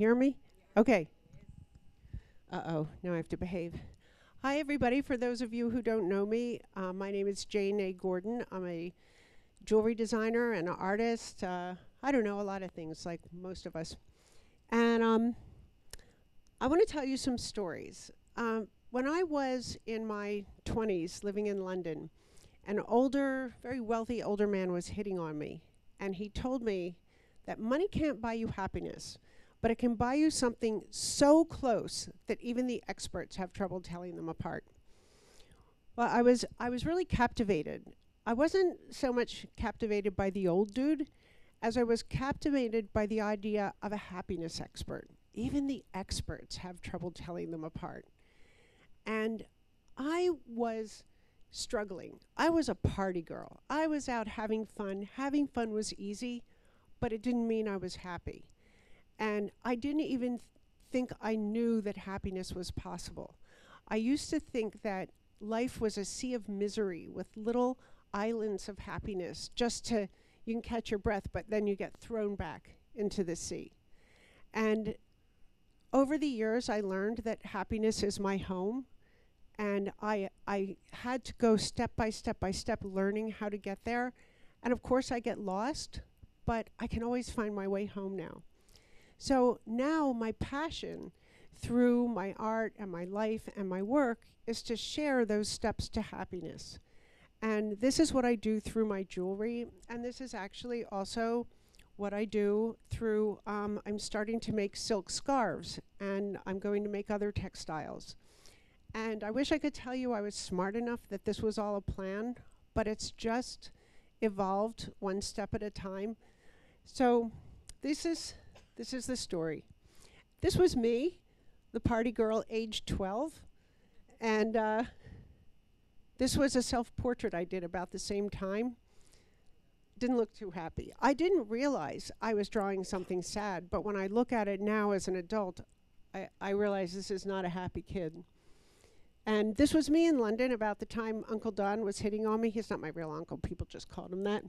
hear me? Okay. Uh-oh, now I have to behave. Hi, everybody. For those of you who don't know me, my name is Jane A. Gordon. I'm a jewelry designer and an artist. I don't know, a lot of things, like most of us. And I want to tell you some stories. When I was in my 20s living in London, an older, very wealthy older man was hitting on me. And he told me that money can't buy you happiness, but it can buy you something so close that even the experts have trouble telling them apart. Well, I was really captivated. I wasn't so much captivated by the old dude as I was captivated by the idea of a happiness expert. Even the experts have trouble telling them apart. And I was struggling. I was a party girl. I was out having fun. Having fun was easy, but it didn't mean I was happy. And I didn't even think I knew that happiness was possible. I used to think that life was a sea of misery with little islands of happiness, you can catch your breath, but then you get thrown back into the sea. And over the years, I learned that happiness is my home. And I had to go step by step, learning how to get there. And of course, I get lost, but I can always find my way home now. So now my passion through my art and my life and my work is to share those steps to happiness. And this is what I do through my jewelry. And this is actually also what I do through, I'm starting to make silk scarves, and I'm going to make other textiles. And I wish I could tell you I was smart enough that this was all a plan, but it's just evolved one step at a time. So this is the story. This was me, the party girl, age 12. And this was a self-portrait I did about the same time. Didn't look too happy. I didn't realize I was drawing something sad, but when I look at it now as an adult, I realize this is not a happy kid. And this was me in London about the time Uncle Don was hitting on me. He's not my real uncle. People just called him that.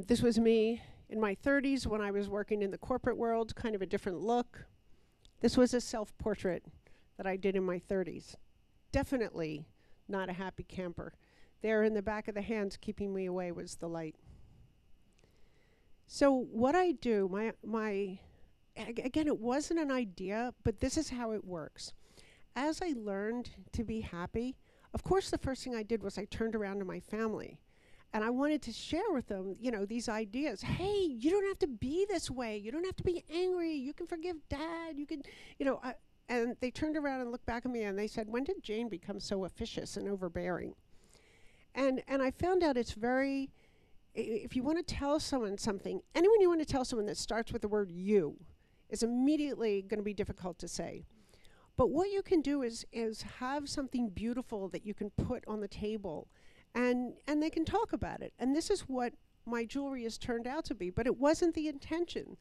This was me in my 30s when I was working in the corporate world, kind of a different look. This was a self-portrait that I did in my 30s. Definitely not a happy camper. There in the back of the hands keeping me away was the light. So what I do, again, it wasn't an idea, but this is how it works. As I learned to be happy, of course the first thing I did was I turned around to my family. And I wanted to share with them, these ideas. Hey, you don't have to be this way. You don't have to be angry. You can forgive Dad. You can, and they turned around and looked back at me and they said, when did Jane become so officious and overbearing? And I found out it's very, if you want to tell someone something, anyone you want to tell someone that starts with the word you is immediately going to be difficult to say. But what you can do is have something beautiful that you can put on the table, and they can talk about it. And this is what my jewelry has turned out to be, but it wasn't the intention.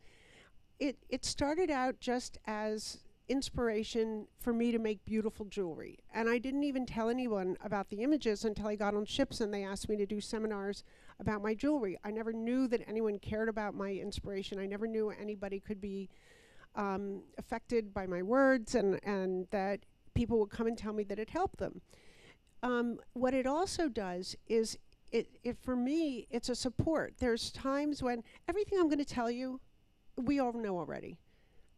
It started out just as inspiration for me to make beautiful jewelry. And I didn't even tell anyone about the images until I got on ships and they asked me to do seminars about my jewelry. I never knew that anyone cared about my inspiration. I never knew anybody could be affected by my words, and that people would come and tell me that it helped them. What it also does is, for me, it's a support. There's times when everything I'm going to tell you, we all know already.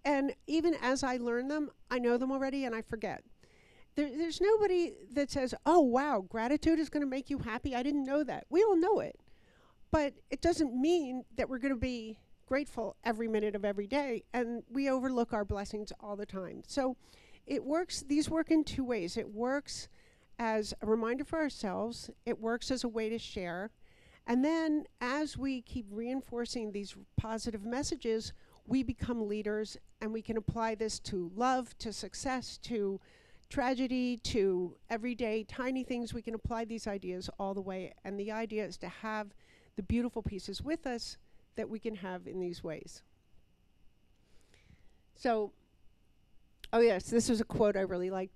And even as I learn them, I know them already and I forget. There's nobody that says, oh, wow, gratitude is going to make you happy. I didn't know that. We all know it. But it doesn't mean that we're going to be grateful every minute of every day, and we overlook our blessings all the time. So it works, these work in two ways. It works as a reminder for ourselves, it works as a way to share, and then as we keep reinforcing these positive messages, we become leaders, and we can apply this to love, to success, to tragedy, to everyday tiny things. We can apply these ideas all the way, and the idea is to have the beautiful pieces with us that we can have in these ways. So, oh yes, this is a quote I really like.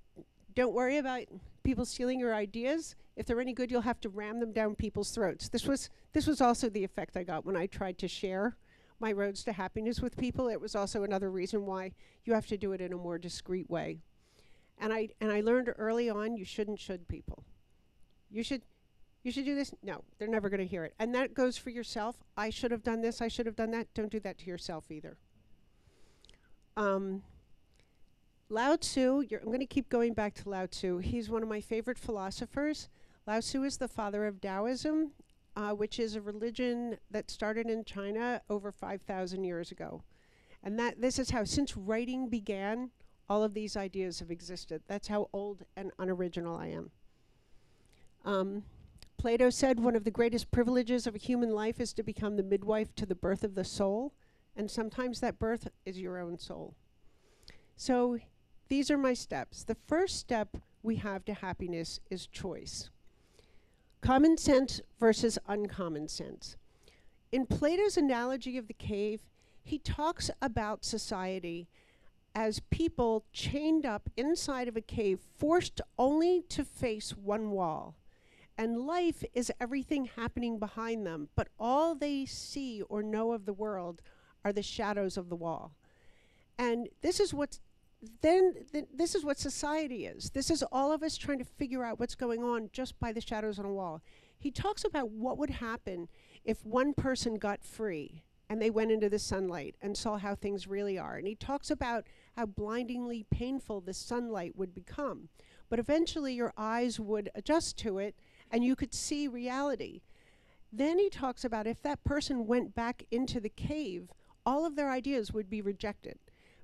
Don't worry about people stealing your ideas. If they're any good, you'll have to ram them down people's throats. This was also the effect I got when I tried to share my roads to happiness with people, it was also another reason why you have to do it in a more discreet way. And I learned early on, you shouldn't should people. You should do this. No, they're never going to hear it. And that goes for yourself. I should have done this. I should have done that. Don't do that to yourself either. Lao Tzu, I'm going to keep going back to Lao Tzu. He's one of my favorite philosophers. Lao Tzu is the father of Taoism, which is a religion that started in China over 5,000 years ago. And this is how, since writing began, all of these ideas have existed. That's how old and unoriginal I am. Plato said one of the greatest privileges of a human life is to become the midwife to the birth of the soul, and sometimes that birth is your own soul. So these are my steps. The first step we have to happiness is choice. Common sense versus uncommon sense. In Plato's analogy of the cave, he talks about society as people chained up inside of a cave, forced only to face one wall. And life is everything happening behind them, but all they see or know of the world are the shadows of the wall. And this is what society is. This is all of us trying to figure out what's going on just by the shadows on a wall. He talks about what would happen if one person got free and they went into the sunlight and saw how things really are. And he talks about how blindingly painful the sunlight would become. But eventually your eyes would adjust to it and you could see reality. Then he talks about if that person went back into the cave, all of their ideas would be rejected.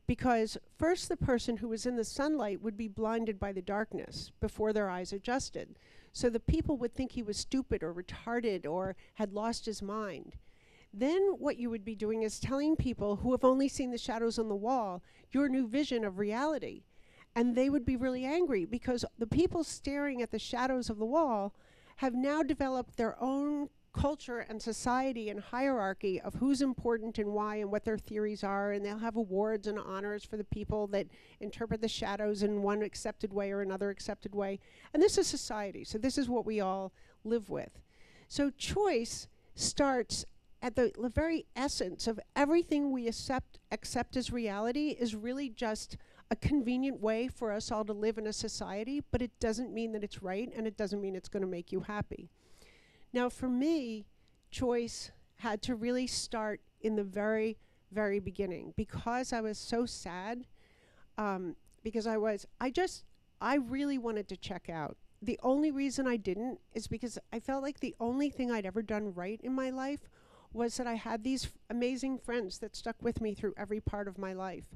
Because first the person who was in the sunlight would be blinded by the darkness before their eyes adjusted. So the people would think he was stupid or retarded or had lost his mind. Then what you would be doing is telling people who have only seen the shadows on the wall your new vision of reality. And they would be really angry because the people staring at the shadows of the wall have now developed their own culture and society and hierarchy of who's important and why and what their theories are, and they'll have awards and honors for the people that interpret the shadows in one accepted way or another accepted way. And this is society, so this is what we all live with. So choice starts at the very essence of everything we accept as reality is really just a convenient way for us all to live in a society, but it doesn't mean that it's right, and it doesn't mean it's going to make you happy. Now, for me, choice had to really start in the very, very beginning because I was so sad, because I really wanted to check out. The only reason I didn't is because I felt like the only thing I'd ever done right in my life was that I had these amazing friends that stuck with me through every part of my life.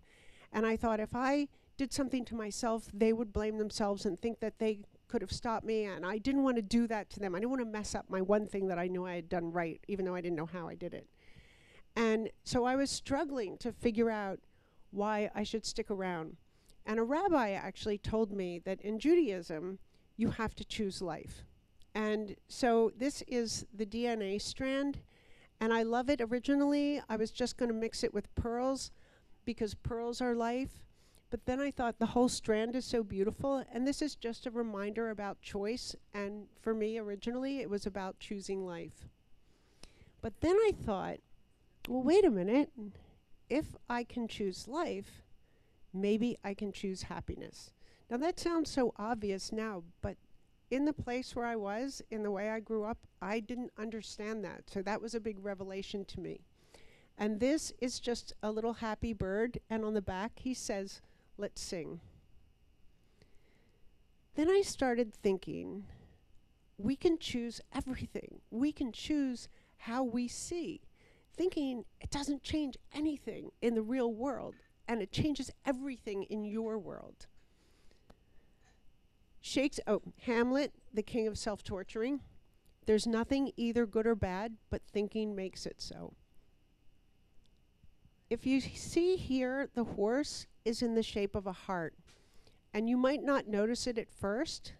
And I thought if I did something to myself, they would blame themselves and think that they could have stopped me, and I didn't want to do that to them. I didn't want to mess up my one thing that I knew I had done right, even though I didn't know how I did it. And so I was struggling to figure out why I should stick around. And a rabbi actually told me that in Judaism, you have to choose life. And so this is the DNA strand, and I love it. Originally, I was just going to mix it with pearls because pearls are life. But then I thought the whole strand is so beautiful, and this is just a reminder about choice, and for me originally it was about choosing life. But then I thought, well, wait a minute, if I can choose life, maybe I can choose happiness. Now that sounds so obvious now, but in the place where I was, in the way I grew up, I didn't understand that, so that was a big revelation to me. And this is just a little happy bird, and on the back he says, "Let's sing." Then I started thinking, we can choose everything. We can choose how we see. Thinking it doesn't change anything in the real world, and it changes everything in your world. Hamlet, the king of self-torturing. There's nothing either good or bad, but thinking makes it so. If you see here, the horse is in the shape of a heart. And you might not notice it at first,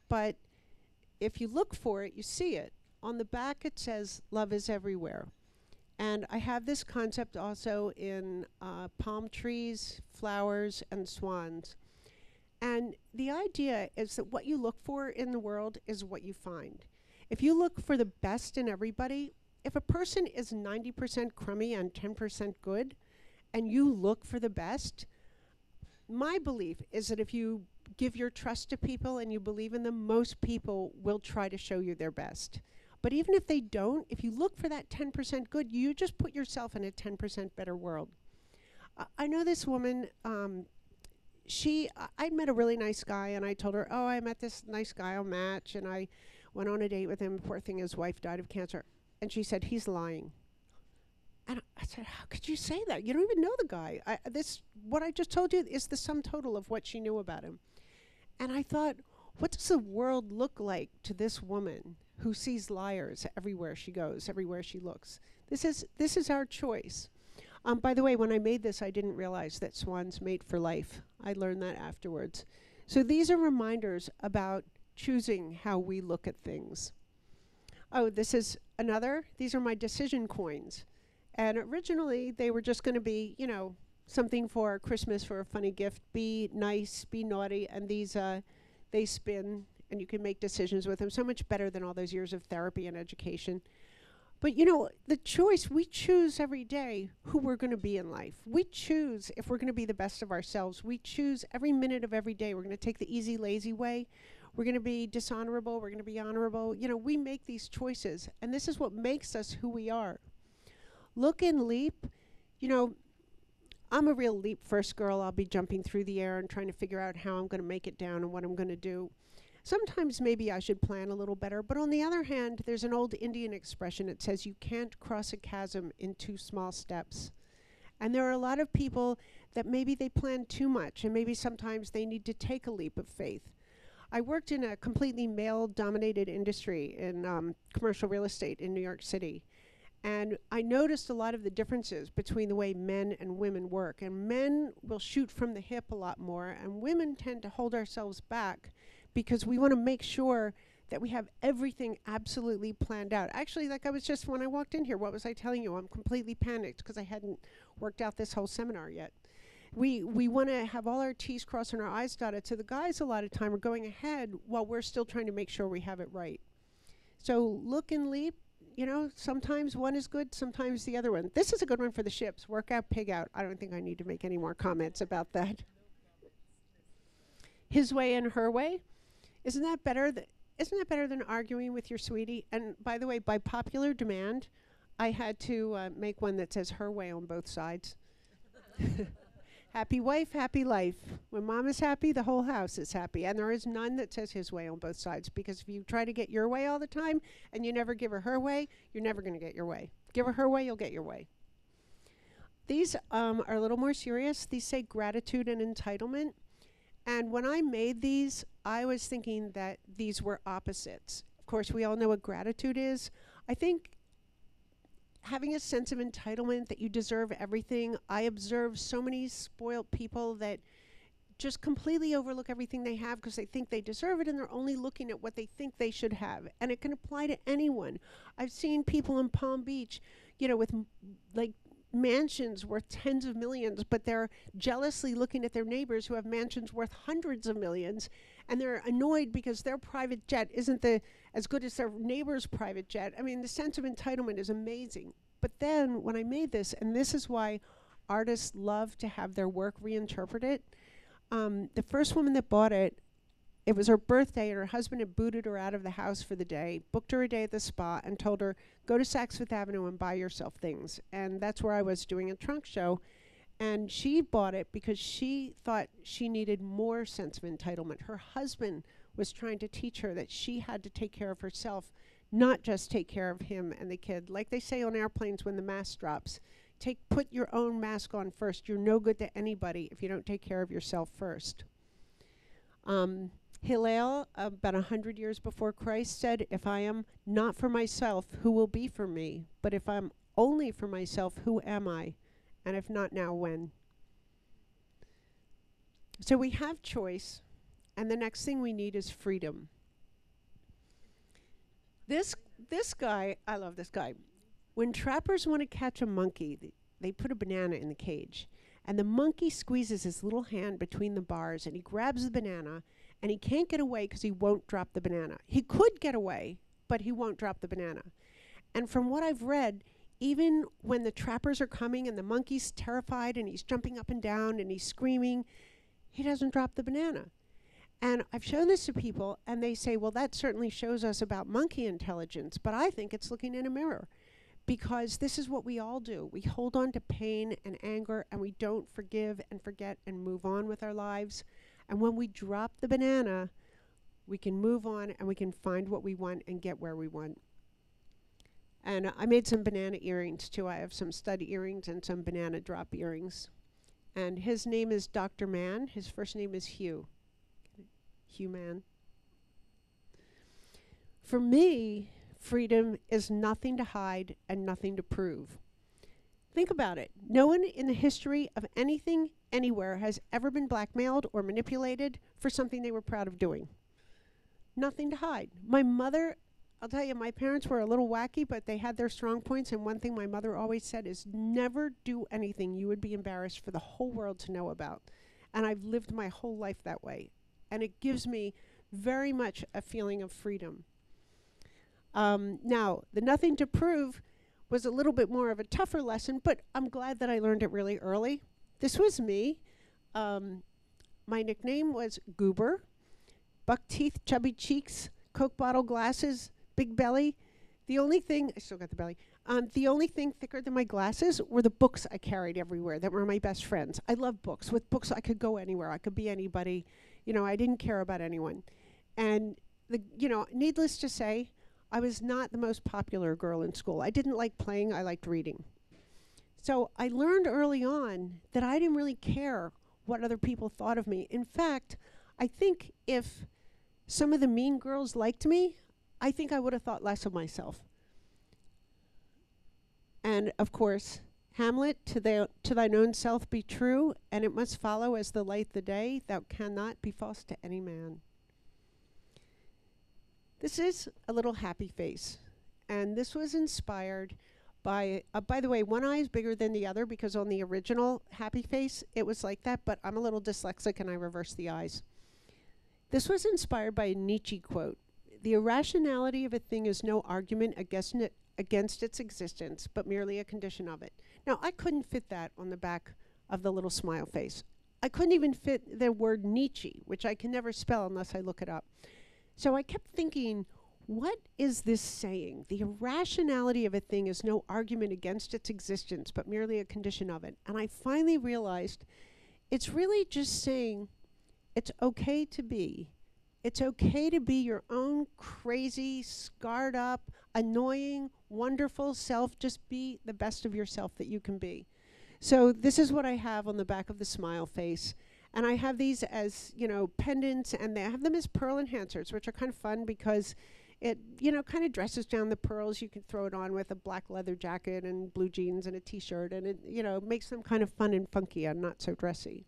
but if you look for it, you see it. On the back it says, "Love is everywhere." And I have this concept also in palm trees, flowers, and swans. And the idea is that what you look for in the world is what you find. If you look for the best in everybody, if a person is 90% crummy and 10% good, and you look for the best, my belief is that if you give your trust to people and you believe in them, most people will try to show you their best. But even if they don't, if you look for that 10% good, you just put yourself in a 10% better world. I know this woman, I met a really nice guy, and I told her, oh, I met this nice guy on Match, and I went on a date with him. Poor thing, his wife died of cancer. And she said, he's lying. And I said, how could you say that? You don't even know the guy. What I just told you is the sum total of what she knew about him. And I thought, what does the world look like to this woman who sees liars everywhere she goes, everywhere she looks? This is our choice. By the way, when I made this, I didn't realize that swans mate for life. I learned that afterwards. So these are reminders about choosing how we look at things. Oh, this is another. These are my decision coins. And originally, they were just going to be, something for Christmas for a funny gift. Be nice, be naughty. And these, they spin, and you can make decisions with them. So much better than all those years of therapy and education. But, the choice, we choose every day who we're going to be in life. We choose if we're going to be the best of ourselves. We choose every minute of every day. We're going to take the easy, lazy way. We're going to be dishonorable. We're going to be honorable. We make these choices. And this is what makes us who we are. Look and leap. I'm a real leap first girl. I'll be jumping through the air and trying to figure out how I'm going to make it down and what I'm going to do. Sometimes maybe I should plan a little better, but on the other hand, there's an old Indian expression that says you can't cross a chasm in 2 small steps. And there are a lot of people that maybe they plan too much, and maybe sometimes they need to take a leap of faith. I worked in a completely male-dominated industry in commercial real estate in New York City. And I noticed a lot of the differences between the way men and women work. And men will shoot from the hip a lot more, and women tend to hold ourselves back because we want to make sure that we have everything absolutely planned out. Actually, like I was just, when I walked in here, what was I telling you? I'm completely panicked because I hadn't worked out this whole seminar yet. We want to have all our T's crossed and our I's dotted. So the guys a lot of time are going ahead while we're still trying to make sure we have it right. So look and leap. Sometimes one is good, sometimes the other one. This is a good one for the ships. Work out, pig out. I don't think I need to make any more comments about that. His way and her way. Isn't that better than arguing with your sweetie? And by the way, by popular demand, I had to make one that says her way on both sides. Happy wife, happy life. When mom is happy, the whole house is happy. And there is none that says his way on both sides. Because if you try to get your way all the time and you never give her her way, you're never going to get your way. Give her her way, you'll get your way. These are a little more serious. These say gratitude and entitlement. And when I made these, I was thinking that these were opposites. Of course, we all know what gratitude is. I think having a sense of entitlement that you deserve everything. I observe so many spoiled people that just completely overlook everything they have because they think they deserve it, and they're only looking at what they think they should have. And it can apply to anyone. I've seen people in Palm Beach, with mansions worth tens of millions, but they're jealously looking at their neighbors who have mansions worth hundreds of millions, and they're annoyed because their private jet isn't as good as their neighbor's private jet. I mean, the sense of entitlement is amazing. But then when I made this, and this is why artists love to have their work reinterpreted, the first woman that bought it, it was her birthday, and her husband had booted her out of the house for the day, booked her a day at the spa, and told her, go to Saks Fifth Avenue and buy yourself things. And that's where I was doing a trunk show. And she bought it because she thought she needed more sense of entitlement. Her husband was trying to teach her that she had to take care of herself, not just take care of him and the kid. Like they say on airplanes when the mask drops, put your own mask on first. You're no good to anybody if you don't take care of yourself first. Hillel, about 100 years before Christ, said, if I am not for myself, who will be for me? But if I'm only for myself, who am I? And if not now, when? So we have choice, and the next thing we need is freedom. This guy, I love this guy. When trappers want to catch a monkey, they put a banana in the cage, and the monkey squeezes his little hand between the bars, and he grabs the banana, and he can't get away because he won't drop the banana. He could get away, but he won't drop the banana. And from what I've read, even when the trappers are coming and the monkey's terrified and he's jumping up and down and he's screaming, he doesn't drop the banana. And I've shown this to people, and they say, well, that certainly shows us about monkey intelligence. But I think it's looking in a mirror, because this is what we all do. We hold on to pain and anger, and we don't forgive and forget and move on with our lives. And when we drop the banana, we can move on and we can find what we want and get where we want. And I made some banana earrings too. I have some stud earrings and some banana drop earrings. And his name is Dr. Mann. His first name is Hugh. Hugh Mann. For me, freedom is nothing to hide and nothing to prove. Think about it. No one in the history of anything, anywhere, has ever been blackmailed or manipulated for something they were proud of doing. Nothing to hide. My mother, I'll tell you, my parents were a little wacky, but they had their strong points. And one thing my mother always said is never do anything you would be embarrassed for the whole world to know about. And I've lived my whole life that way. And it gives me very much a feeling of freedom. Now, the nothing to prove was a little bit more of a tougher lesson, but I'm glad that I learned it really early. This was me. My nickname was Goober. Buck teeth, chubby cheeks, Coke bottle glasses, big belly. The only thing, I still got the belly. The only thing thicker than my glasses were the books I carried everywhere that were my best friends. I love books. With books, I could go anywhere. I could be anybody. You know, I didn't care about anyone. And, needless to say, I was not the most popular girl in school. I didn't like playing. I liked reading. So I learned early on that I didn't really care what other people thought of me. In fact, I think if some of the mean girls liked me, I think I would have thought less of myself. And, of course, Hamlet, to thine own self be true, and it must follow as the light the day, thou cannot be false to any man. This is a little happy face, and this was inspired by the way, one eye is bigger than the other because on the original happy face, it was like that, but I'm a little dyslexic and I reverse the eyes. This was inspired by a Nietzsche quote. The irrationality of a thing is no argument against its existence, but merely a condition of it. Now, I couldn't fit that on the back of the little smile face. I couldn't even fit the word Nietzsche, which I can never spell unless I look it up. So I kept thinking, what is this saying? The irrationality of a thing is no argument against its existence, but merely a condition of it. And I finally realized it's really just saying it's okay to be. It's okay to be your own crazy, scarred up, annoying, wonderful self. Just be the best of yourself that you can be. So this is what I have on the back of the smile face. And I have these as, pendants, and I have them as pearl enhancers, which are kind of fun because it, kind of dresses down the pearls. You can throw it on with a black leather jacket and blue jeans and a T-shirt, and it, makes them kind of fun and funky and not so dressy.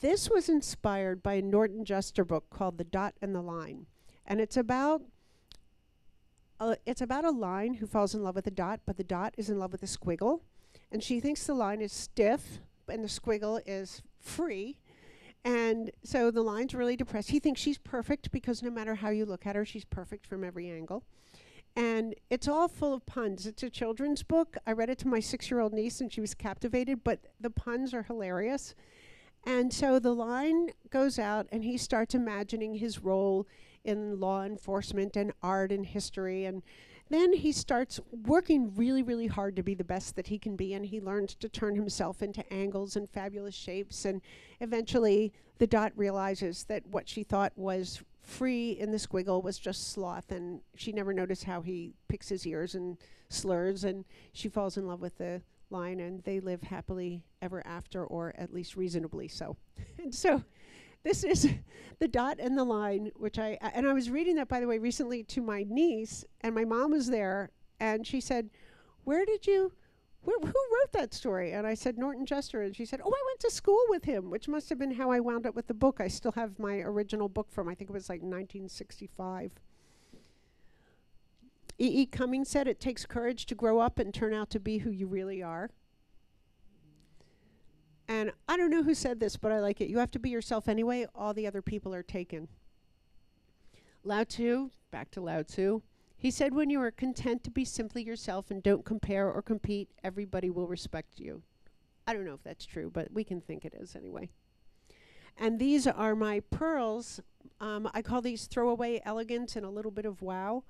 This was inspired by a Norton Juster book called The Dot and the Line. And it's about a line who falls in love with a dot, but the dot is in love with a squiggle. And she thinks the line is stiff, and the squiggle is free. And so the line's really depressed. He thinks she's perfect because no matter how you look at her, she's perfect from every angle. And it's all full of puns. It's a children's book. I read it to my 6-year-old niece, and she was captivated, but the puns are hilarious. And so the line goes out, and he starts imagining his role in law enforcement and art and history. And then he starts working really, really hard to be the best that he can be, and he learns to turn himself into angles and fabulous shapes. And eventually, the dot realizes that what she thought was free in the squiggle was just sloth, and she never noticed how he picks his ears and slurs, and she falls in love with the line, and they live happily ever after, or at least reasonably so. And so this is The Dot and the Line, which I was reading that, by the way, recently to my niece, and my mom was there, and she said, who wrote that story? And I said, Norton Juster. And she said, oh, I went to school with him, which must have been how I wound up with the book. I still have my original book from, I think it was like 1965. E.E. Cummings said, it takes courage to grow up and turn out to be who you really are. And I don't know who said this, but I like it. You have to be yourself anyway. All the other people are taken. Lao Tzu, back to Lao Tzu, He said, when you are content to be simply yourself and don't compare or compete, everybody will respect you. I don't know if that's true, but we can think it is anyway. And these are my pearls. I call these throwaway elegance and a little bit of wow.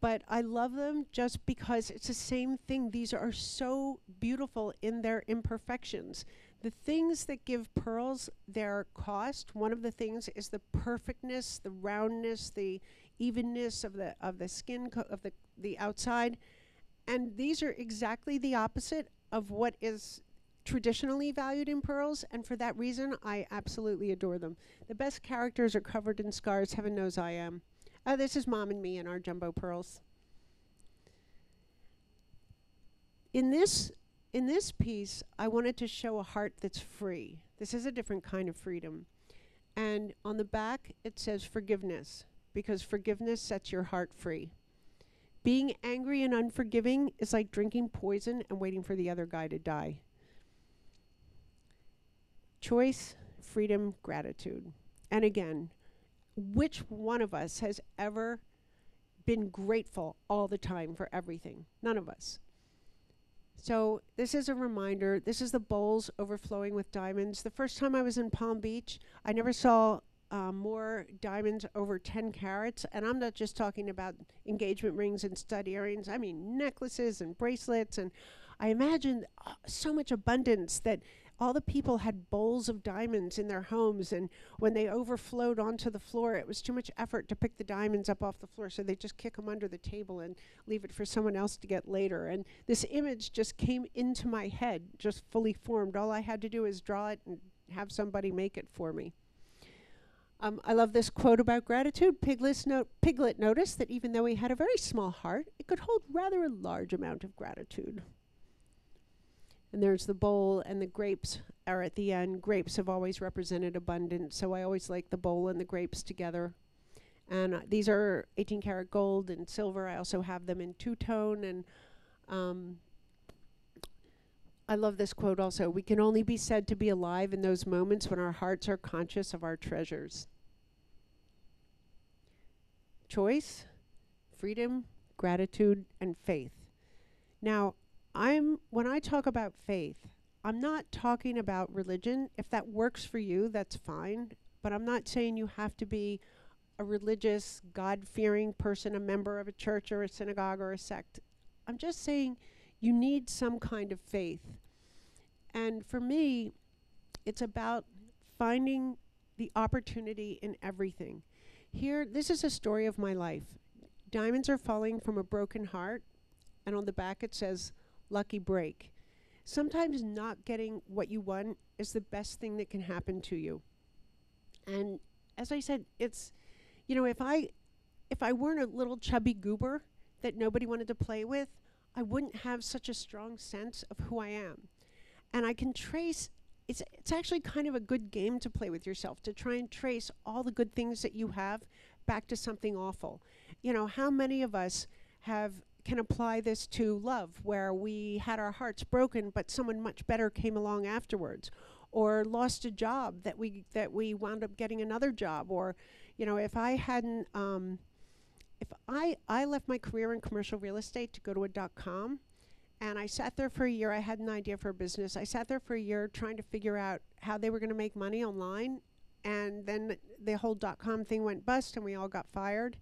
But I love them just because it's the same thing. These are so beautiful in their imperfections. The things that give pearls their cost, one of the things is the perfectness, the roundness, the evenness of the skin of the outside. And these are exactly the opposite of what is traditionally valued in pearls, and for that reason I absolutely adore them. The best characters are covered in scars, heaven knows I am. This is Mom and me and our jumbo pearls. In this piece, I wanted to show a heart that's free. This is a different kind of freedom. And on the back, it says forgiveness, because forgiveness sets your heart free. Being angry and unforgiving is like drinking poison and waiting for the other guy to die. Choice, freedom, gratitude. And again, which one of us has ever been grateful all the time for everything? None of us. So this is a reminder. This is the bowls overflowing with diamonds. The first time I was in Palm Beach, I never saw more diamonds over 10 carats. And I'm not just talking about engagement rings and stud earrings. I mean necklaces and bracelets. And I imagined so much abundance that all the people had bowls of diamonds in their homes, and when they overflowed onto the floor, it was too much effort to pick the diamonds up off the floor, so they just kick them under the table and leave it for someone else to get later. And this image just came into my head, just fully formed. All I had to do is draw it and have somebody make it for me. I love this quote about gratitude. Piglet noticed that even though he had a very small heart, it could hold rather a large amount of gratitude. And there's the bowl, and the grapes are at the end. Grapes have always represented abundance, so I always like the bowl and the grapes together. And these are 18 karat gold and silver. I also have them in two-tone. And I love this quote also. We can only be said to be alive in those moments when our hearts are conscious of our treasures. Choice, freedom, gratitude, and faith. Now, when I talk about faith, I'm not talking about religion. If that works for you, that's fine. But I'm not saying you have to be a religious, God-fearing person, a member of a church or a synagogue or a sect. I'm just saying you need some kind of faith. And for me, it's about finding the opportunity in everything. Here, this is a story of my life. Diamonds are falling from a broken heart, and on the back it says, lucky break. Sometimes not getting what you want is the best thing that can happen to you. And as I said, it's, you know, if I weren't a little chubby goober that nobody wanted to play with, I wouldn't have such a strong sense of who I am. And I can trace, it's actually kind of a good game to play with yourself, to try and trace all the good things that you have back to something awful. You know, how many of us can apply this to love, where we had our hearts broken, but someone much better came along afterwards, or lost a job that we wound up getting another job, or, you know, if I hadn't, if I left my career in commercial real estate to go to a .com, and I sat there for a year. I had an idea for a business. I sat there for a year trying to figure out how they were going to make money online, and then the whole .com thing went bust, and we all got fired.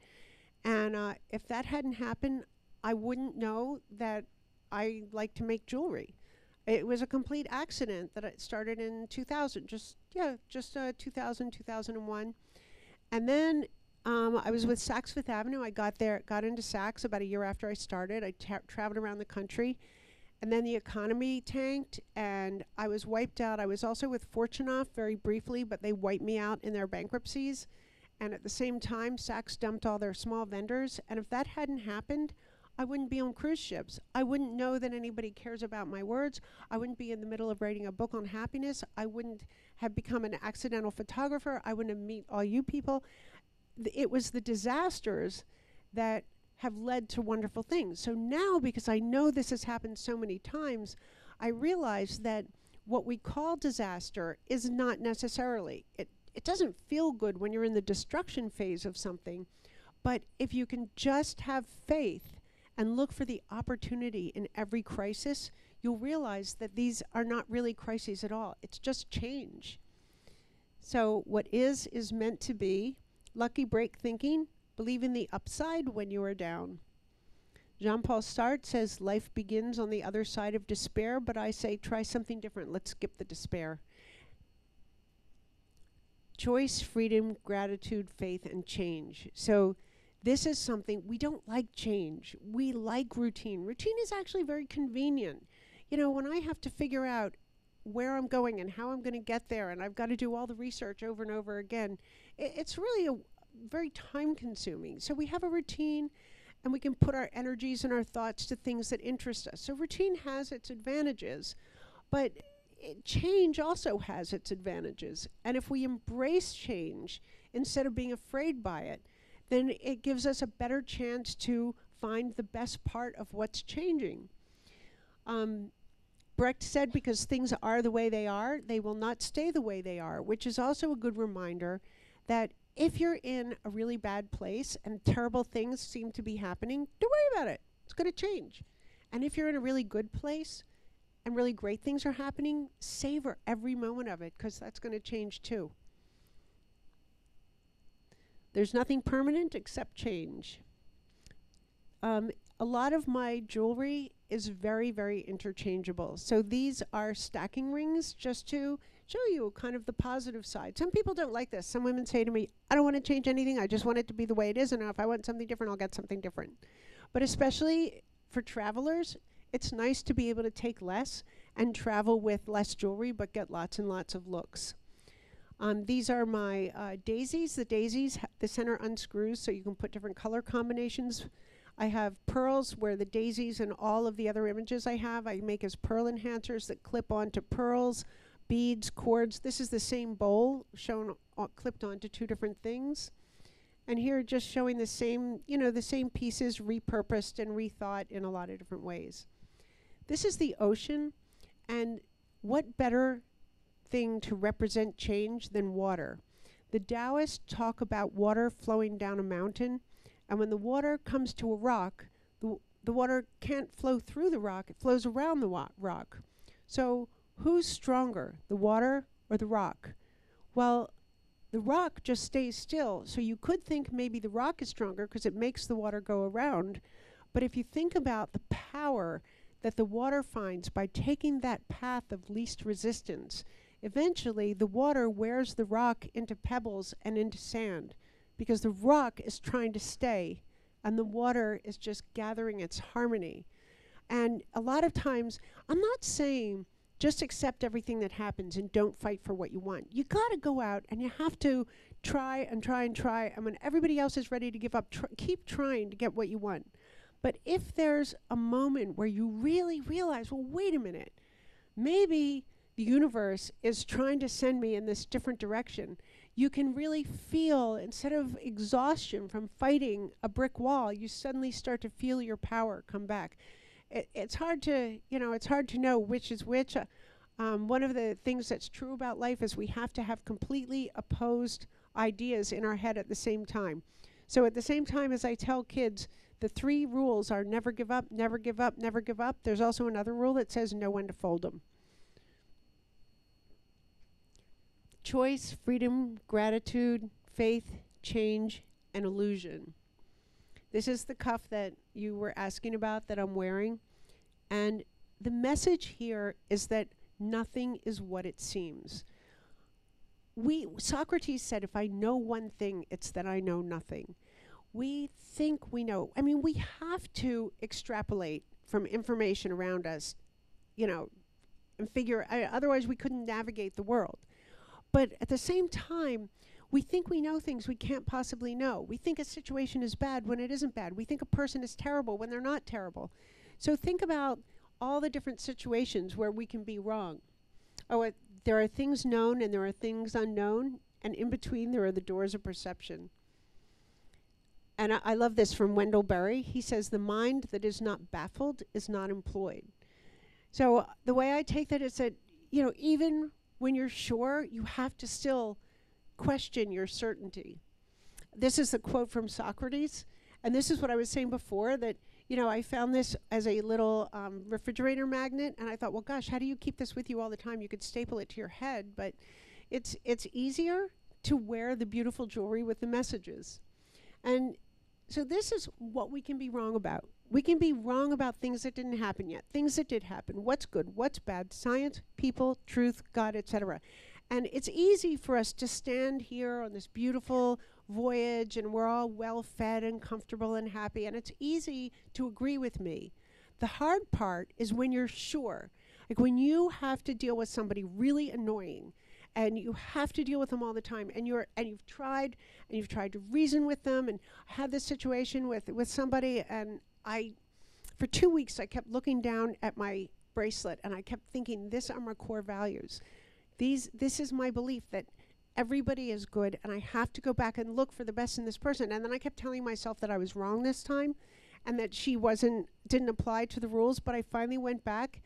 And if that hadn't happened, I wouldn't know that I like to make jewelry. It was a complete accident that it started in 2000, just 2000, 2001. And then I was with Saks Fifth Avenue. I got into Saks about a year after I started. I traveled around the country. And then the economy tanked, and I was wiped out. I was also with Fortunoff very briefly, but they wiped me out in their bankruptcies. And at the same time, Saks dumped all their small vendors. And if that hadn't happened, I wouldn't be on cruise ships. I wouldn't know that anybody cares about my words. I wouldn't be in the middle of writing a book on happiness. I wouldn't have become an accidental photographer. I wouldn't have met all you people. It was the disasters that have led to wonderful things. So now, because I know this has happened so many times, I realize that what we call disaster is not necessarily. It doesn't feel good when you're in the destruction phase of something, But if you can just have faith and look for the opportunity in every crisis, you'll realize that these are not really crises at all. It's just change. So what is meant to be. Lucky break thinking. Believe in the upside when you are down. Jean-Paul Sartre says life begins on the other side of despair, but I say try something different. Let's skip the despair. Choice, freedom, gratitude, faith, and change. So this is something, we don't like change. We like routine. Routine is actually very convenient. You know, when I have to figure out where I'm going and how I'm going to get there, and I've got to do all the research over and over again, it's really very time consuming. So we have a routine, and we can put our energies and our thoughts to things that interest us. So routine has its advantages, but change also has its advantages. And if we embrace change instead of being afraid by it, then it gives us a better chance to find the best part of what's changing. Brecht said, because things are the way they are, they will not stay the way they are, which is also a good reminder that if you're in a really bad place and terrible things seem to be happening, don't worry about it. It's going to change. And if you're in a really good place and really great things are happening, savor every moment of it, because that's going to change too. There's nothing permanent except change. A lot of my jewelry is very, very interchangeable. So these are stacking rings, just to show you kind of the positive side. Some people don't like this. Some women say to me, I don't want to change anything. I just want it to be the way it is. And if I want something different, I'll get something different. But especially for travelers, it's nice to be able to take less and travel with less jewelry, but get lots and lots of looks. These are my daisies. The daisies, the center unscrews, so you can put different color combinations. I have pearls where the daisies and all of the other images I have, I make as pearl enhancers that clip onto pearls, beads, cords. This is the same bowl shown clipped onto two different things. And here just showing the same, the same pieces repurposed and rethought in a lot of different ways. This is the ocean, and what better thing to represent change than water? The Taoists talk about water flowing down a mountain, and when the water comes to a rock, the water can't flow through the rock, it flows around the rock. So who's stronger, the water or the rock? Well, the rock just stays still, so you could think maybe the rock is stronger because it makes the water go around. But if you think about the power that the water finds by taking that path of least resistance, eventually the water wears the rock into pebbles and into sand, because the rock is trying to stay and the water is just gathering its harmony. And a lot of times, I'm not saying just accept everything that happens and don't fight for what you want. You got to go out and you have to try and try and try. And when everybody else is ready to give up, keep trying to get what you want. But if there's a moment where you really realize, well, wait a minute, maybe the universe is trying to send me in this different direction, you can really feel, instead of exhaustion from fighting a brick wall, you suddenly start to feel your power come back. It's hard to, it's hard to know which is which. One of the things that's true about life is we have to have completely opposed ideas in our head at the same time. So at the same time as I tell kids, the 3 rules are never give up, never give up, never give up. There's also another rule that says know when to fold them. Choice, freedom, gratitude, faith, change, and illusion. This is the cuff that you were asking about that I'm wearing. And the message here is that nothing is what it seems. Socrates said, if I know one thing, it's that I know nothing. We think we know. I mean, we have to extrapolate from information around us, and figure, otherwise we couldn't navigate the world. But at the same time, we think we know things we can't possibly know. We think a situation is bad when it isn't bad. We think a person is terrible when they're not terrible. So think about all the different situations where we can be wrong. There are things known and there are things unknown, and in between there are the doors of perception. And I love this from Wendell Berry. He says, the mind that is not baffled is not employed. So the way I take that is that, even when you're sure, you have to still question your certainty. this is the quote from Socrates. And this is what I was saying before, that, I found this as a little refrigerator magnet. And I thought, well, gosh, how do you keep this with you all the time? You could staple it to your head. But it's easier to wear the beautiful jewelry with the messages. And so this is what we can be wrong about. We can be wrong about things that didn't happen yet, things that did happen, what's good, what's bad, science, people, truth, God, etc. And it's easy for us to stand here on this beautiful voyage and we're all well fed and comfortable and happy, and it's easy to agree with me. The hard part is when you're sure, like when you have to deal with somebody really annoying and you have to deal with them all the time, and you've tried to reason with them. And I had this situation with somebody, and for 2 weeks I kept looking down at my bracelet and I kept thinking, these are my core values. This is my belief that everybody is good and I have to go back and look for the best in this person. And then I kept telling myself that I was wrong this time and that she didn't apply to the rules. But I finally went back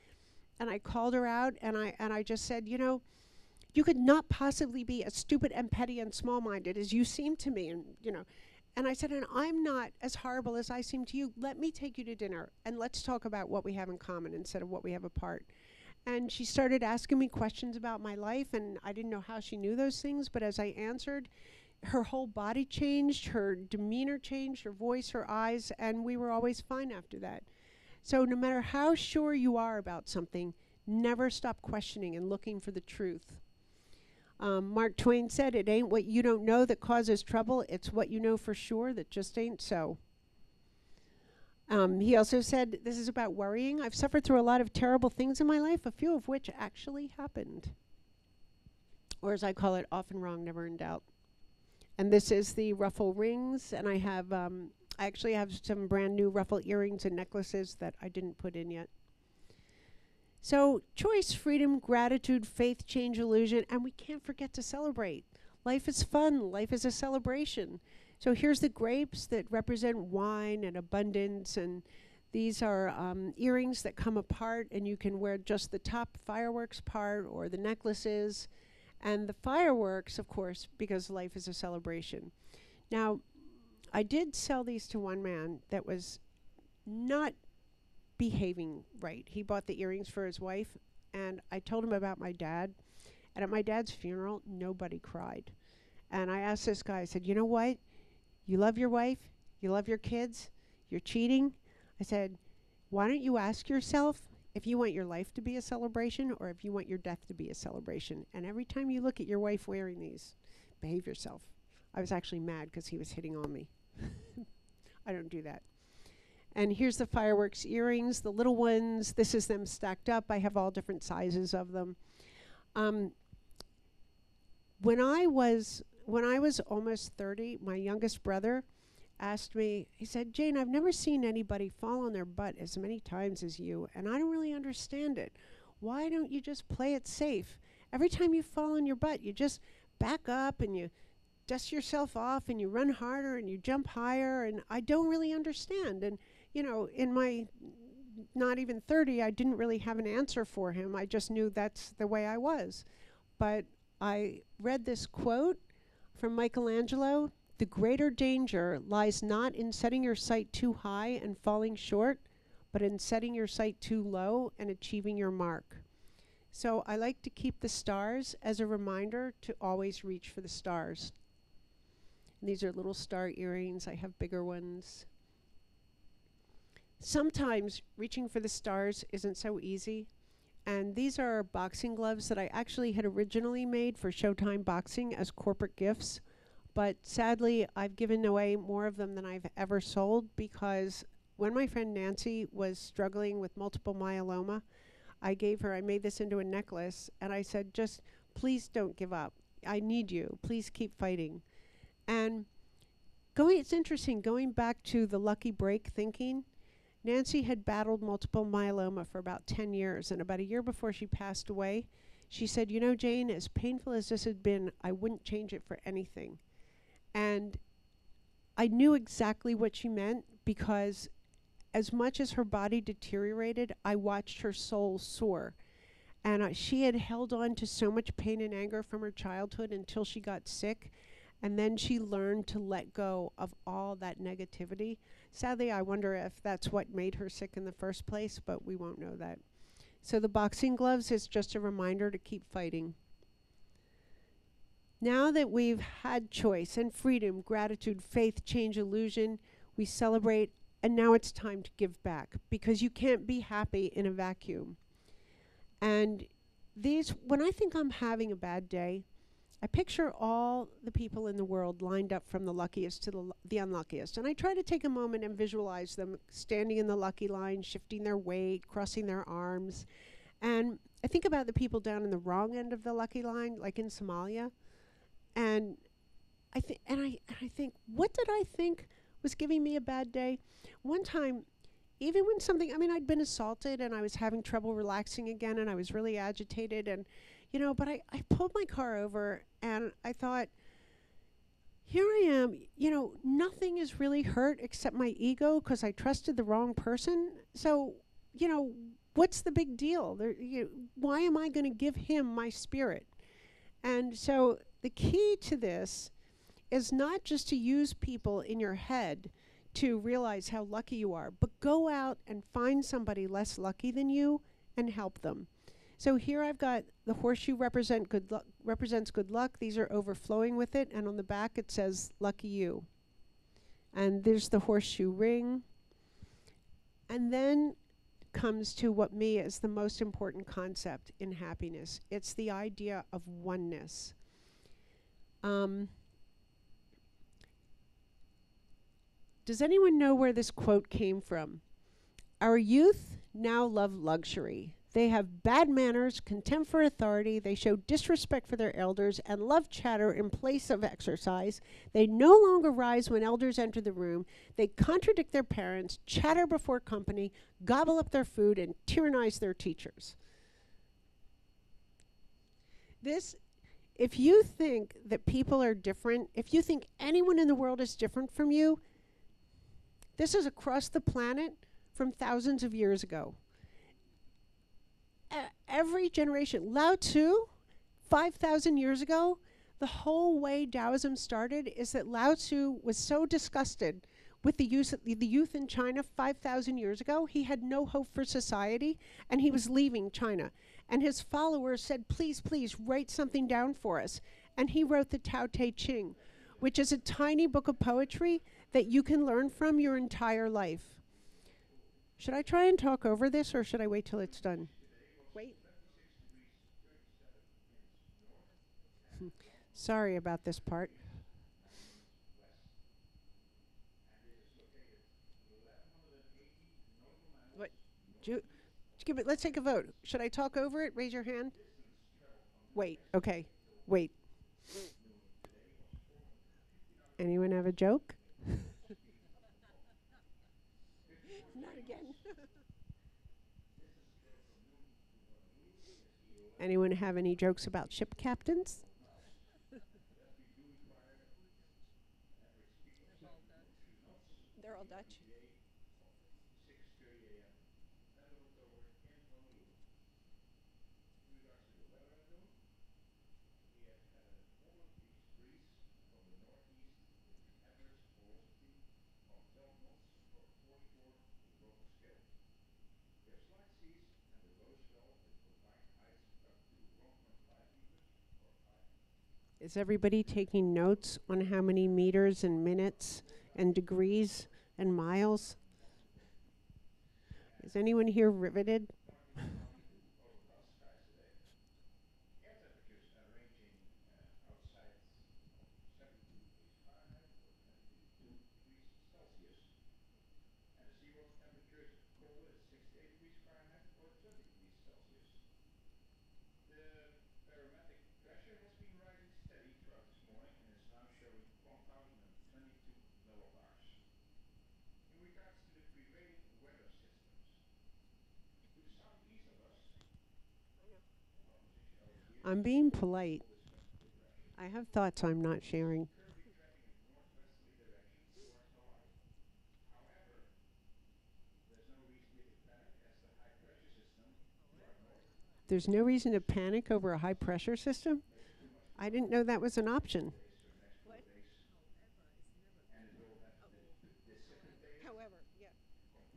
and I called her out and I just said, you could not possibly be as stupid and petty and small-minded as you seem to me. And I said, and I'm not as horrible as I seem to you. Let me take you to dinner and let's talk about what we have in common instead of what we have apart. And she started asking me questions about my life, and I didn't know how she knew those things, but as I answered, her whole body changed, her demeanor changed, her voice, her eyes, and we were always fine after that. So no matter how sure you are about something, never stop questioning and looking for the truth. Mark Twain said, it ain't what you don't know that causes trouble, it's what you know for sure that just ain't so. He also said, this is about worrying. I've suffered through a lot of terrible things in my life, a few of which actually happened. Or as I call it, often wrong, never in doubt. And this is the ruffle rings, and I actually have some brand new ruffle earrings and necklaces that I didn't put in yet. So choice, freedom, gratitude, faith, change, illusion, and we can't forget to celebrate. Life is fun. Life is a celebration. So here's the grapes that represent wine and abundance, and these are earrings that come apart, and you can wear just the top fireworks part or the necklaces, and the fireworks, of course, because life is a celebration. Now, I did sell these to one man that was not behaving right. He bought the earrings for his wife, and I told him about my dad, and at my dad's funeral, nobody cried. And I asked this guy, I said, you know what? You love your wife, you love your kids, you're cheating. I said, why don't you ask yourself if you want your life to be a celebration or if you want your death to be a celebration? And every time you look at your wife wearing these, behave yourself. I was actually mad because he was hitting on me. I don't do that. And here's the fireworks earrings, the little ones. This is them stacked up. I have all different sizes of them. When I was almost 30, my youngest brother asked me, he said, Jane, I've never seen anybody fall on their butt as many times as you, and I don't really understand it. Why don't you just play it safe? Every time you fall on your butt, you just back up and you dust yourself off and you run harder and you jump higher, and I don't really understand. And in my not even 30, I didn't really have an answer for him. I just knew that's the way I was. But I read this quote from Michelangelo: the greater danger lies not in setting your sight too high and falling short, but in setting your sight too low and achieving your mark. So I like to keep the stars as a reminder to always reach for the stars. And these are little star earrings. I have bigger ones. Sometimes reaching for the stars isn't so easy. And these are boxing gloves that I actually had originally made for Showtime Boxing as corporate gifts. But sadly, I've given away more of them than I've ever sold, because when my friend Nancy was struggling with multiple myeloma, I made this into a necklace, and I said, just please don't give up. I need you. Please keep fighting. And it's interesting, going back to the lucky break thinking, Nancy had battled multiple myeloma for about 10 years, and about a year before she passed away, she said, Jane, as painful as this had been, I wouldn't change it for anything. And I knew exactly what she meant, because as much as her body deteriorated, I watched her soul soar. And she had held on to so much pain and anger from her childhood until she got sick. And then she learned to let go of all that negativity. Sadly, I wonder if that's what made her sick in the first place, but we won't know that. So the boxing gloves is just a reminder to keep fighting. Now that we've had choice and freedom, gratitude, faith, change, illusion, we celebrate, and now it's time to give back because you can't be happy in a vacuum. And when I think I'm having a bad day, I picture all the people in the world lined up from the luckiest to the unluckiest. And I try to take a moment and visualize them standing in the lucky line, shifting their weight, crossing their arms. And I think about the people down in the wrong end of the lucky line, like in Somalia. And I think, what did I think was giving me a bad day? One time, even when I'd been assaulted and I was having trouble relaxing again and I was really agitated and, but I pulled my car over and I thought, here I am, nothing is really hurt except my ego because I trusted the wrong person. So, what's the big deal? Why am I going to give him my spirit? And so the key to this is not just to use people in your head to realize how lucky you are, but go out and find somebody less lucky than you and help them. So here I've got the horseshoe represents good luck. These are overflowing with it, and on the back it says lucky you. And there's the horseshoe ring. And then comes to what me is the most important concept in happiness. It's the idea of oneness. Does anyone know where this quote came from? Our youth now love luxury. They have bad manners, contempt for authority. They show disrespect for their elders and love chatter in place of exercise. They no longer rise when elders enter the room. They contradict their parents, chatter before company, gobble up their food, and tyrannize their teachers. If you think that people are different, if you think anyone in the world is different from you, this is across the planet from thousands of years ago. Every generation, Lao Tzu, 5,000 years ago, the whole way Taoism started is that Lao Tzu was so disgusted with the youth in China 5,000 years ago, he had no hope for society, and he was leaving China. And his followers said, please, please, write something down for us. And he wrote the Tao Te Ching, which is a tiny book of poetry that you can learn from your entire life. Should I try and talk over this, or should I wait till it's done? Wait. Sorry about this part. What? Let's take a vote. Should I talk over it? Raise your hand. Wait. Okay. Wait. Anyone have a joke? Not again. Anyone have any jokes about ship captains? They're all Dutch. Is everybody taking notes on how many meters and minutes and degrees and miles? Is anyone here riveted? I'm being polite. I have thoughts I'm not sharing. There's no reason to panic over a high pressure system? I didn't know that was an option.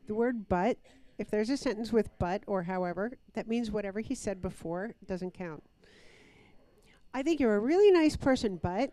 The word but, if there's a sentence with but or however, that means whatever he said before doesn't count. I think you're a really nice person, but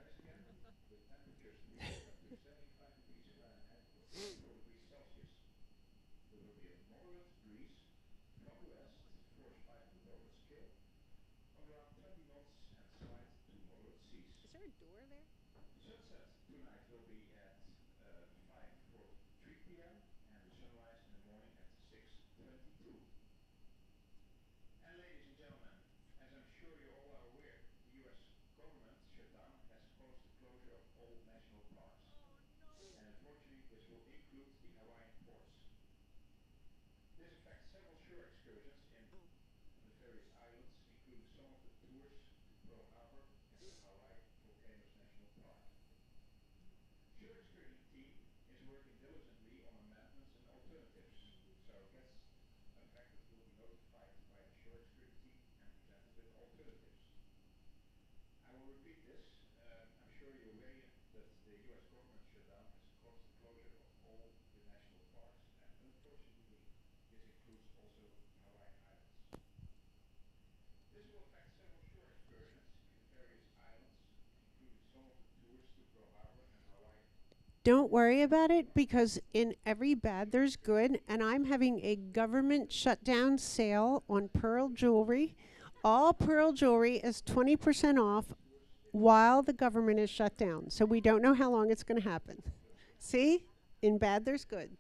don't worry about it because in every bad there's good, and I'm having a government shutdown sale on pearl jewelry. All pearl jewelry is 20% off while the government is shut down. So we don't know how long it's going to happen. See? In bad there's good.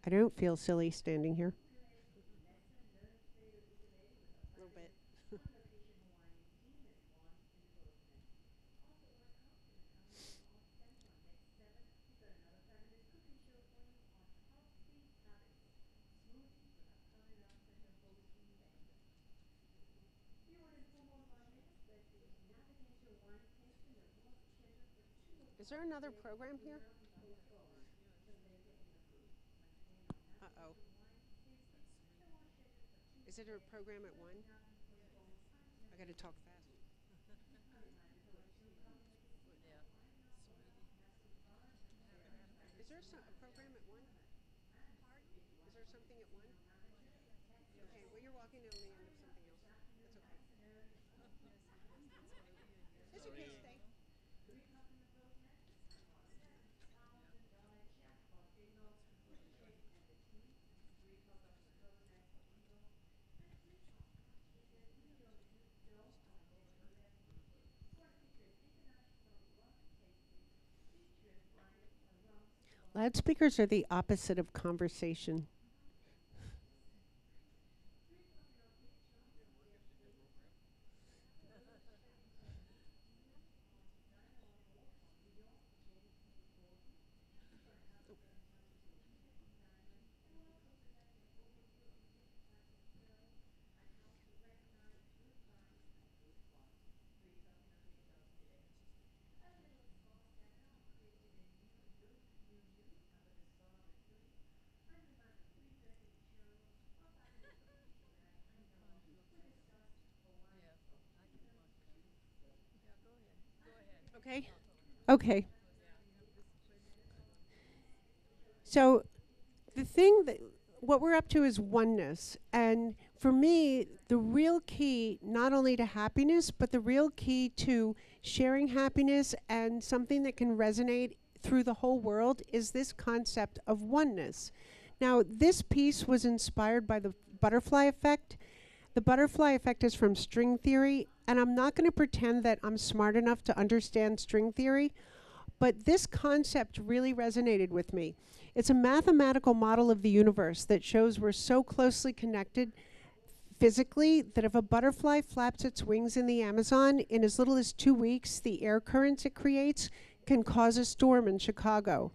I don't feel silly standing here. A little bit. Is there another program here? Uh-oh. Is it a program at 1? I got to talk fast. Is there a program at 1? Is there something at 1? Okay, well, you're walking down the end of something else. That's okay. It's okay, stay. Loudspeakers are the opposite of conversation. Okay. Okay. So the thing that what we're up to is oneness. And for me, the real key not only to happiness, but the real key to sharing happiness and something that can resonate through the whole world is this concept of oneness. Now, this piece was inspired by the butterfly effect. The butterfly effect is from string theory, and I'm not going to pretend that I'm smart enough to understand string theory, but this concept really resonated with me. It's a mathematical model of the universe that shows we're so closely connected physically that if a butterfly flaps its wings in the Amazon, in as little as 2 weeks, the air currents it creates can cause a storm in Chicago.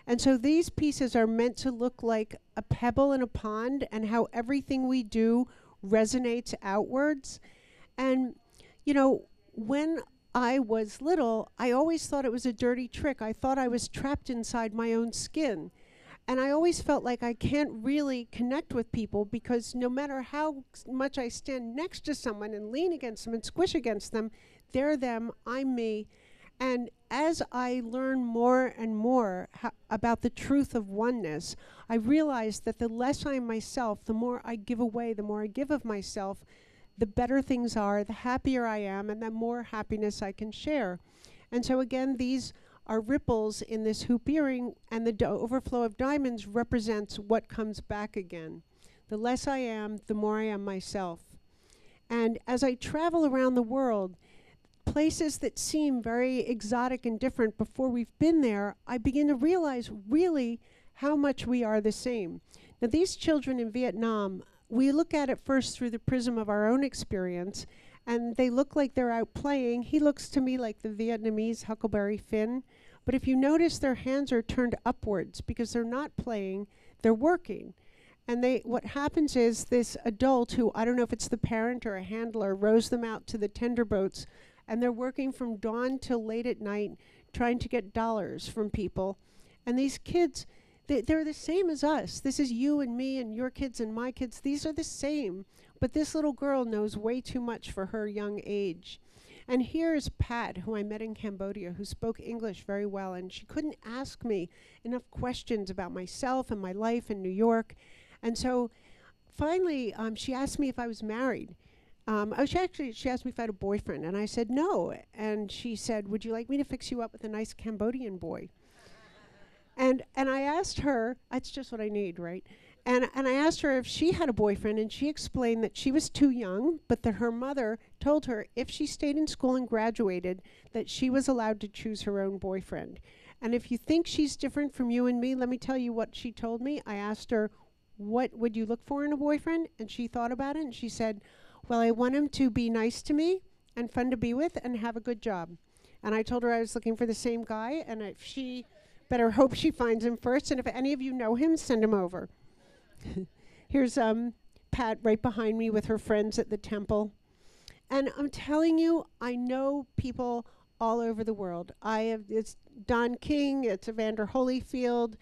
And so these pieces are meant to look like a pebble in a pond and how everything we do resonates outwards. And, you know, when I was little, I always thought it was a dirty trick. I thought I was trapped inside my own skin. And I always felt like I can't really connect with people because no matter how much I stand next to someone and lean against them and squish against them, they're them, I'm me. And as I learn more and more about the truth of oneness, I realize that the less I'm myself, the more I give away, the more I give of myself, the better things are, the happier I am, and the more happiness I can share. And so again, these are ripples in this hoop earring, and the overflow of diamonds represents what comes back again. The less I am, the more I am myself. And as I travel around the world, places that seem very exotic and different before we've been there, I begin to realize really how much we are the same. Now, these children in Vietnam, we look at it first through the prism of our own experience, and they look like they're out playing. He looks to me like the Vietnamese Huckleberry Finn. But if you notice, their hands are turned upwards because they're not playing, they're working. And what happens is this adult, who I don't know if it's the parent or a handler, rows them out to the tender boats, and they're working from dawn till late at night trying to get dollars from people. And these kids, they're the same as us. This is you and me and your kids and my kids. These are the same. But this little girl knows way too much for her young age. And here's Pat, who I met in Cambodia, who spoke English very well, and she couldn't ask me enough questions about myself and my life in New York. And so finally, she asked me if I was married. She asked me if I had a boyfriend, and I said no. And she said, "Would you like me to fix you up with a nice Cambodian boy?" And I asked her, that's just what I need, right? And I asked her if she had a boyfriend, and she explained that she was too young, but that her mother told her if she stayed in school and graduated, that she was allowed to choose her own boyfriend. And if you think she's different from you and me, let me tell you what she told me. I asked her, what would you look for in a boyfriend? And she thought about it, and she said, well, I want him to be nice to me and fun to be with and have a good job. And I told her I was looking for the same guy, and if she better hope she finds him first, and if any of you know him, send him over. Here's Pat right behind me with her friends at the temple. And I'm telling you, I know people all over the world. It's Don King, it's Evander Holyfield.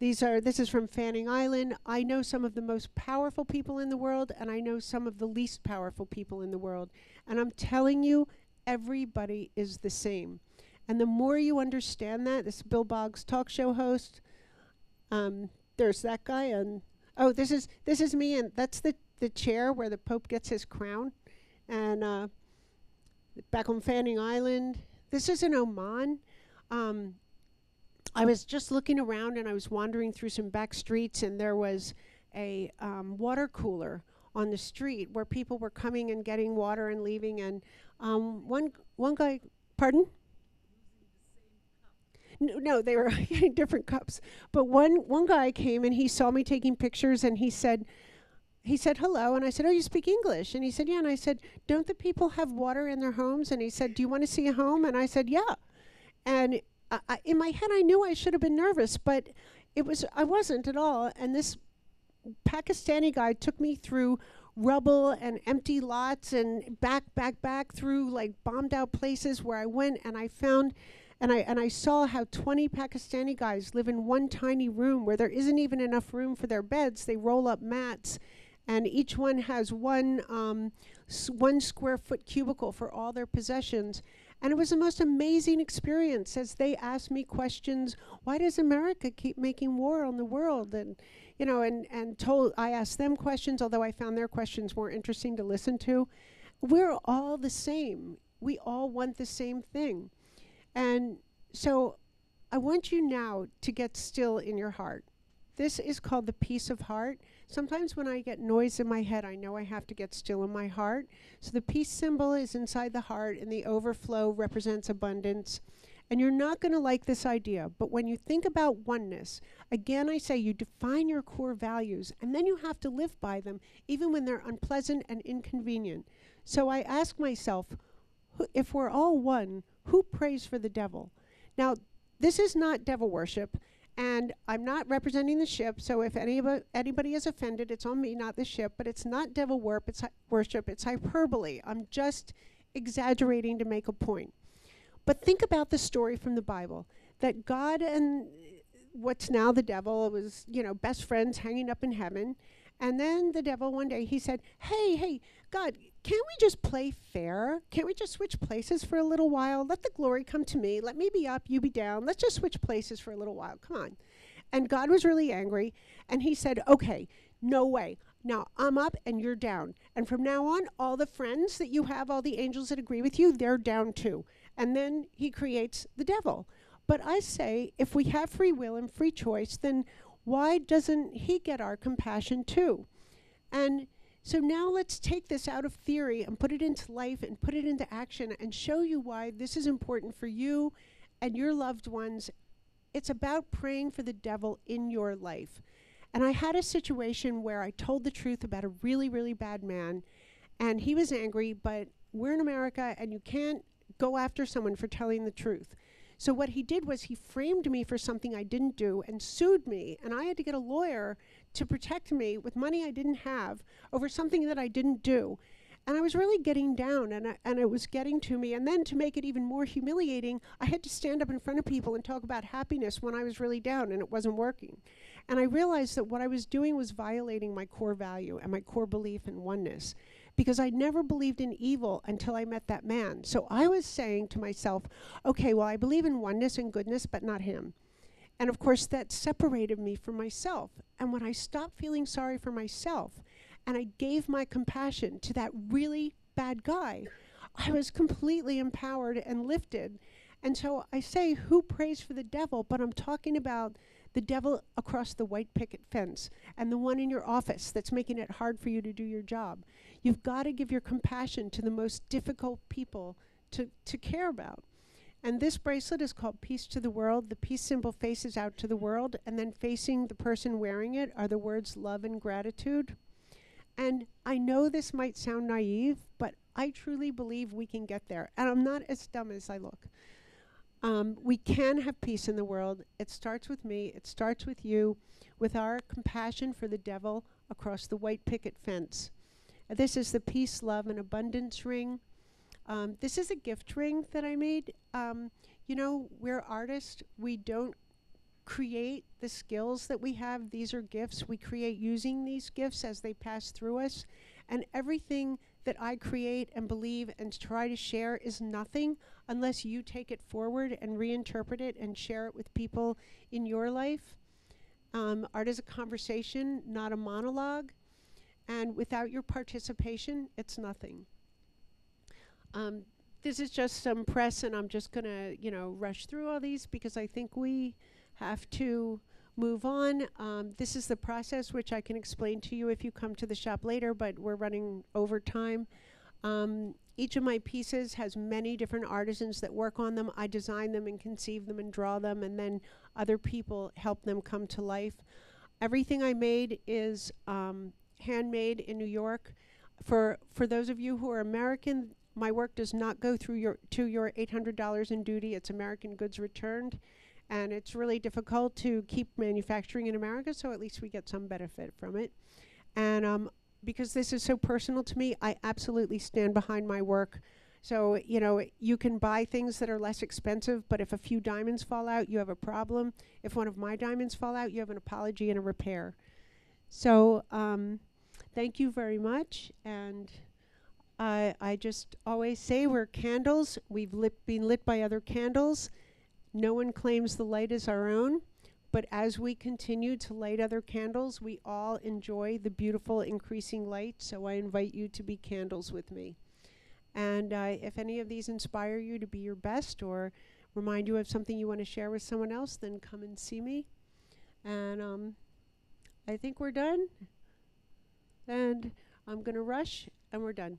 This is from Fanning Island. I know some of the most powerful people in the world, and I know some of the least powerful people in the world. And I'm telling you, everybody is the same. And the more you understand that, this is Bill Boggs, talk show host. There's that guy, and this is me, and that's the chair where the Pope gets his crown. And back on Fanning Island, this is in Oman. I was just looking around, and I was wandering through some back streets, and there was a water cooler on the street where people were coming and getting water and leaving. And one guy, pardon? No, they were getting different cups. But one guy came, and he saw me taking pictures, and he said hello, and I said, oh, you speak English? And he said, yeah. And I said, don't the people have water in their homes? And he said, do you want to see a home? And I said, yeah. And in my head, I knew I should have been nervous, but I wasn't at all. And this Pakistani guy took me through rubble and empty lots and back through like bombed out places where I went, and I found and I saw how 20 Pakistani guys live in one tiny room where there isn't even enough room for their beds. They roll up mats, and each one has one square foot cubicle for all their possessions. And it was the most amazing experience as they asked me questions. Why does America keep making war on the world? And I asked them questions, although I found their questions more interesting to listen to. We're all the same. We all want the same thing. And so I want you now to get still in your heart. This is called the peace of heart. Sometimes when I get noise in my head, I know I have to get still in my heart. So the peace symbol is inside the heart, and the overflow represents abundance. And you're not going to like this idea, but when you think about oneness, again, I say you define your core values, and then you have to live by them, even when they're unpleasant and inconvenient. So I ask myself, if we're all one, who prays for the devil? Now, this is not devil worship, and I'm not representing the ship, so if anybody is offended, it's on me, not the ship, but it's not devil worship, it's hyperbole. I'm just exaggerating to make a point. But think about the story from the Bible, that God and what's now the devil. It was, best friends hanging up in heaven. And then the devil one day, he said, hey, God, can't we just play fair? Can't we just switch places for a little while? Let the glory come to me. Let me be up, you be down. Let's just switch places for a little while. Come on. And God was really angry. And he said, okay, no way. Now I'm up and you're down. And from now on, all the friends that you have, all the angels that agree with you, they're down too. And then he creates the devil. But I say, if we have free will and free choice, then why doesn't he get our compassion too? And so now let's take this out of theory and put it into life and put it into action and show you why this is important for you and your loved ones. It's about praying for the devil in your life. And I had a situation where I told the truth about a really, really bad man, and he was angry, but we're in America and you can't go after someone for telling the truth. So what he did was he framed me for something I didn't do and sued me, and I had to get a lawyer to protect me with money I didn't have over something that I didn't do. And I was really getting down, and it was getting to me. And then to make it even more humiliating, I had to stand up in front of people and talk about happiness when I was really down, and it wasn't working. And I realized that what I was doing was violating my core value and my core belief in oneness, because I never believed in evil until I met that man. So I was saying to myself, okay, well, I believe in oneness and goodness, but not him. And of course, that separated me from myself. And when I stopped feeling sorry for myself, and I gave my compassion to that really bad guy, I was completely empowered and lifted. And so I say, who prays for the devil? But I'm talking about the devil across the white picket fence and the one in your office that's making it hard for you to do your job. You've got to give your compassion to the most difficult people to care about. And this bracelet is called Peace to the World. The peace symbol faces out to the world, and then facing the person wearing it are the words love and gratitude. And I know this might sound naive, but I truly believe we can get there. And I'm not as dumb as I look. We can have peace in the world. It starts with me. It starts with you, with our compassion for the devil across the white picket fence. This is the Peace, Love, and Abundance ring. This is a gift ring that I made. We're artists. We don't create the skills that we have. These are gifts. We create using these gifts as they pass through us. And everything that I create and believe and try to share is nothing unless you take it forward and reinterpret it and share it with people in your life. Art is a conversation, not a monologue. And without your participation, it's nothing. This is just some press, and I'm just going to, rush through all these because I think we have to move on. This is the process, which I can explain to you if you come to the shop later, but we're running over time. Each of my pieces has many different artisans that work on them. I design them and conceive them and draw them, and then other people help them come to life. Everything I made is handmade in New York. For those of you who are American, my work does not go through your $800 in duty. It's American goods returned. And it's really difficult to keep manufacturing in America, so at least we get some benefit from it. And because this is so personal to me, I absolutely stand behind my work. So, you can buy things that are less expensive, but if a few diamonds fall out, you have a problem. If one of my diamonds fall out, you have an apology and a repair. So, thank you very much. And I just always say we're candles. We've been lit by other candles. No one claims the light is our own, but as we continue to light other candles, we all enjoy the beautiful increasing light, so I invite you to be candles with me. And if any of these inspire you to be your best or remind you of something you want to share with someone else, then come and see me. And I think we're done. And I'm going to rush, and we're done.